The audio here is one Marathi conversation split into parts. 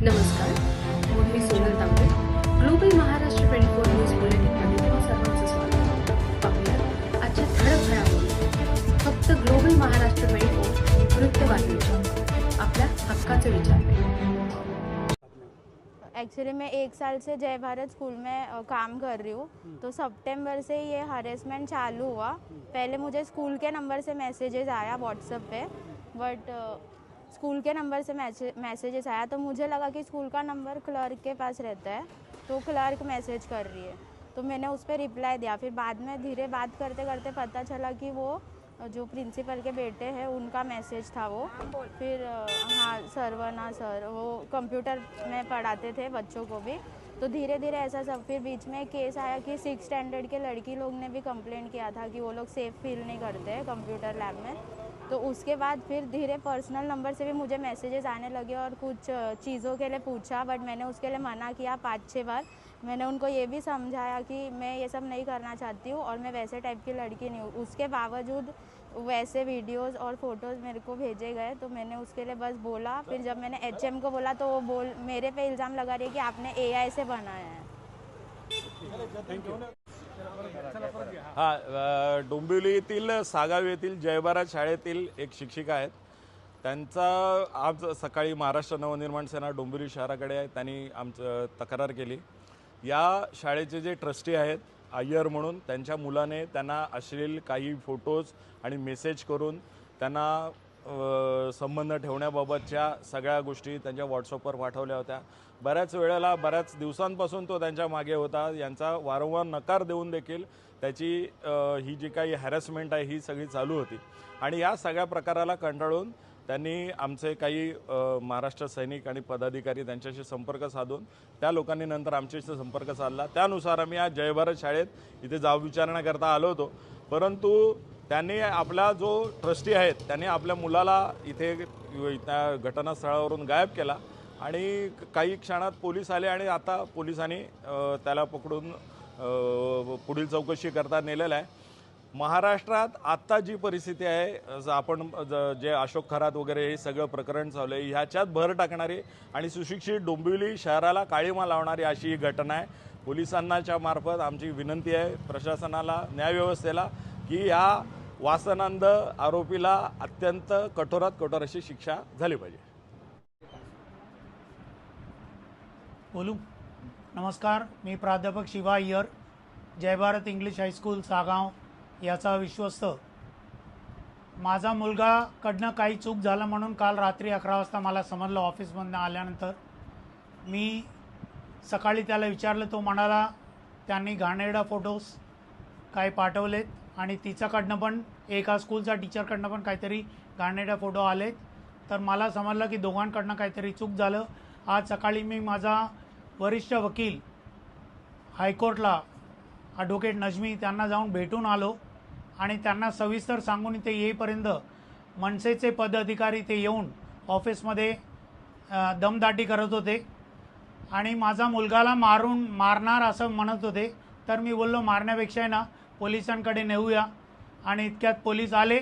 नमस्कार, मी सोनल तांबे. ग्लोबल महाराष्ट्र 24 न्यूज बुलेटिनमध्ये तुम्हा सर्वांचं स्वागत. पाहूया आजच्या ठळक घडामोडी. फक्त ग्लोबल महाराष्ट्र 24 वृत्तवाहिनीच्या आपल्या हक्काचे विचार. एक्चुअली मैं 1 साल से जय भारत स्कूल में काम कर रही हूँ. तो सितंबर से ये हरेसमेंट चालू हुआ. पहले मुझे स्कूल के नंबर से मैसेजेस आया WhatsApp pay, but school K number say messages आया तो मुझे लगा कि स्कूल का नंबर क्लर्क के पास रहता है, तो क्लर्क मैसेज कर रही है, तो मैंने उस पर रिप्लाई दिया. फिर बाद में धीरे बात करते करते पता चला कि वो जो प्रिंसिपल के बेटे हैं उनका मैसेज था वो. फिर हाँ सरवना सर वो कंप्यूटर में पढ़ाते थे बच्चों को भी. तो धीरे धीरे ऐसा सब. फिर बीच में केस आया कि 6th स्टैंडर्ड के लड़की लोग ने भी कंप्लेंट किया था कि वो लोग सेफ़ फील नहीं करते कंप्यूटर लैब में. तो उसके बाद फिर धीरे पर्सनल नंबर से भी मुझे मैसेजेस आने लगे और कुछ चीज़ों के लिए पूछा, बट मैंने उसके लिए मना किया 5-6 बार. मैंने उनको ये भी समझाया कि मैं ये सब नहीं करना चाहती हूँ और मैं वैसे टाइप की लड़की नहीं हूँ. उसके बावजूद वैसे वीडियोस और फोटोज़ मेरे को भेजे गए, तो मैंने उसके लिए बस बोला. फिर जब मैंने HM को बोला तो वो मेरे पे इल्ज़ाम लगा रही है कि आपने AI से बनाया है. डोंबिवलीतील सागाव येथील जय भारत शाळेतील एक शिक्षिका आहेत. त्यांचा आज सकाळी महाराष्ट्र नवनिर्माण सेना डोंबिवली शहराकडे त्यांनी आमचं तक्रार केली. या शाळेचे जे ट्रस्टी आहेत अय्यर म्हणून, त्यांच्या मुलाने त्यांना अश्लील काही फोटोज आणि मेसेज करून त्यांना संबंध ठेवण्याबाबतच्या सगळ्या गोष्टी त्यांच्या व्हॉट्सअपवर पाठवल्या होत्या. बऱ्याच वेळेला बऱ्याच दिवसांपासून तो त्यांच्या मागे होता. यांचा वारंवार नकार देऊन देखील त्याची ही जी काही हॅरेसमेंट आहे ही सगळी चालू होती. आणि या सगळ्या प्रकाराला कंटाळून त्यांनी आमचे काही महाराष्ट्र सैनिक आणि पदाधिकारी त्यांच्याशी संपर्क साधून त्या लोकांनी नंतर आमच्याशी संपर्क साधला. त्यानुसार आम्ही आज जय भारत शाळेत इथे जाब विचारण्याकरता आलो होतो. परंतु त्यांनी आपला जो ट्रस्टी आहेत त्यांनी आपल्या मुलाला इथे त्या घटनास्थळावरून गायब केला आणि काही क्षणात पोलीस आले आणि आता पोलिसांनी त्याला पकडून पुढील चौकशी करता नेलेला आहे. महाराष्ट्रात आत्ता जी परिस्थिती आहे, आपण जे अशोक खरात वगैरे हे सगळं प्रकरण चालू आहे, ह्याच्यात भर टाकणारी आणि सुशिक्षित डोंबिवली शहराला काळीमा लावणारी अशी ही घटना आहे. पोलिसांच्या मार्फत आमची विनंती आहे प्रशासनाला, न्यायव्यवस्थेला, की या वासनांध आरोपीला अत्यंत कठोरात कठोर अशी शिक्षा झाली पाहिजे. बोलू. नमस्कार, मी प्राध्यापक शिवा अय्यर, जय भारत इंग्लिश हायस्कूल सागाव याचा विश्वस्त. माझा मुलगाकडनं काही चूक झालं म्हणून काल रात्री 11 वाजता मला समजलं. ऑफिसमधून आल्यानंतर मी सकाळी त्याला विचारलं. तो म्हणाला त्यांनी घाणेरडा फोटोज काही पाठवलेत आणि तिच्याकडनं पण एका स्कूलचा टीचरकडनं पण काहीतरी घाणेरडा फोटो आलेत. तर मला समजलं की दोघांकडनं काहीतरी चूक झालं. आज सकाळी मी माझा वरिष्ठ वकील हायकोर्टला ॲडव्होकेट नजमी त्यांना जाऊन भेटून आलो आणि त्यांना सविस्तर सांगून इथे येईपर्यंत मनसेचे पदाधिकारी ते येऊन ऑफिसमध्ये दमदाटी करत होते आणि माझा मुलगाला मारणार असं म्हणत होते. तर मी बोललो मारण्यापेक्षा ना पोलिसांकडे नेऊया. आणि इतक्यात पोलीस आले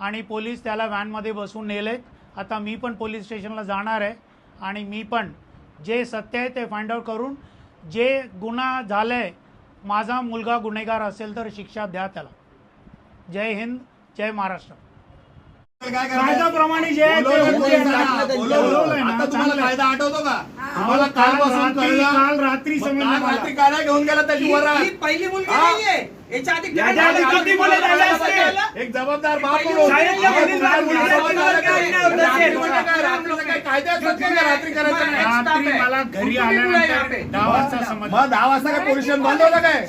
आणि पोलीस त्याला व्हॅनमध्ये बसून नेलेत. आता मी पण पोलीस स्टेशनला जाणार आहे आणि मी पण जे सत्य आहे ते फाइंड आउट करून जे गुन्हा झाला आहे, माझा मुलगा गुन्हेगार असेल तर शिक्षा द्या त्याला. जय हिंद, जय महाराष्ट्र. कायद्याप्रमाणे जे कायदा आठवतो का आम्हाला? काल रात्री रात्री काय घेऊन गेला त्याची पहिली मुलगी नाहीये. याच्या आधी एक जबाबदार बाप रात्री करायचं. मला घरी आल्यानंतर 10 वाजता समजलं. मग 10 वाजता काय पोलीस स्टेशन बंद होतं काय?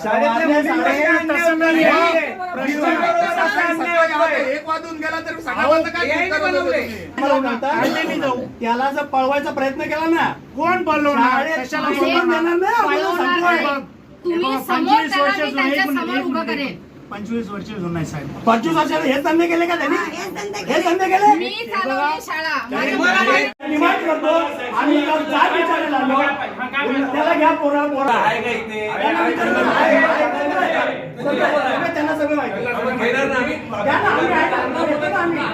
1 वाजून गेला तर त्याला जर पळवायचा प्रयत्न केला ना, कोण बोलवणार? कशाला बोलवणार? 25 वर्ष जुने 25 वर्ष जुना आहे साहेब. 25 वर्षाला हेच धंदे केले का त्यांनी? हे धंदे केले. डिमांड करतो आम्ही काय विचारायला आलो त्याला घ्या. पोरा त्यांना सगळं माहिती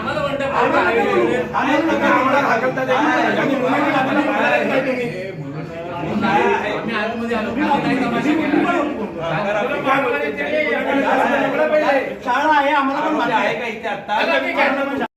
आम्हाला शाळा आहे आम्हाला पण मान्य आहे.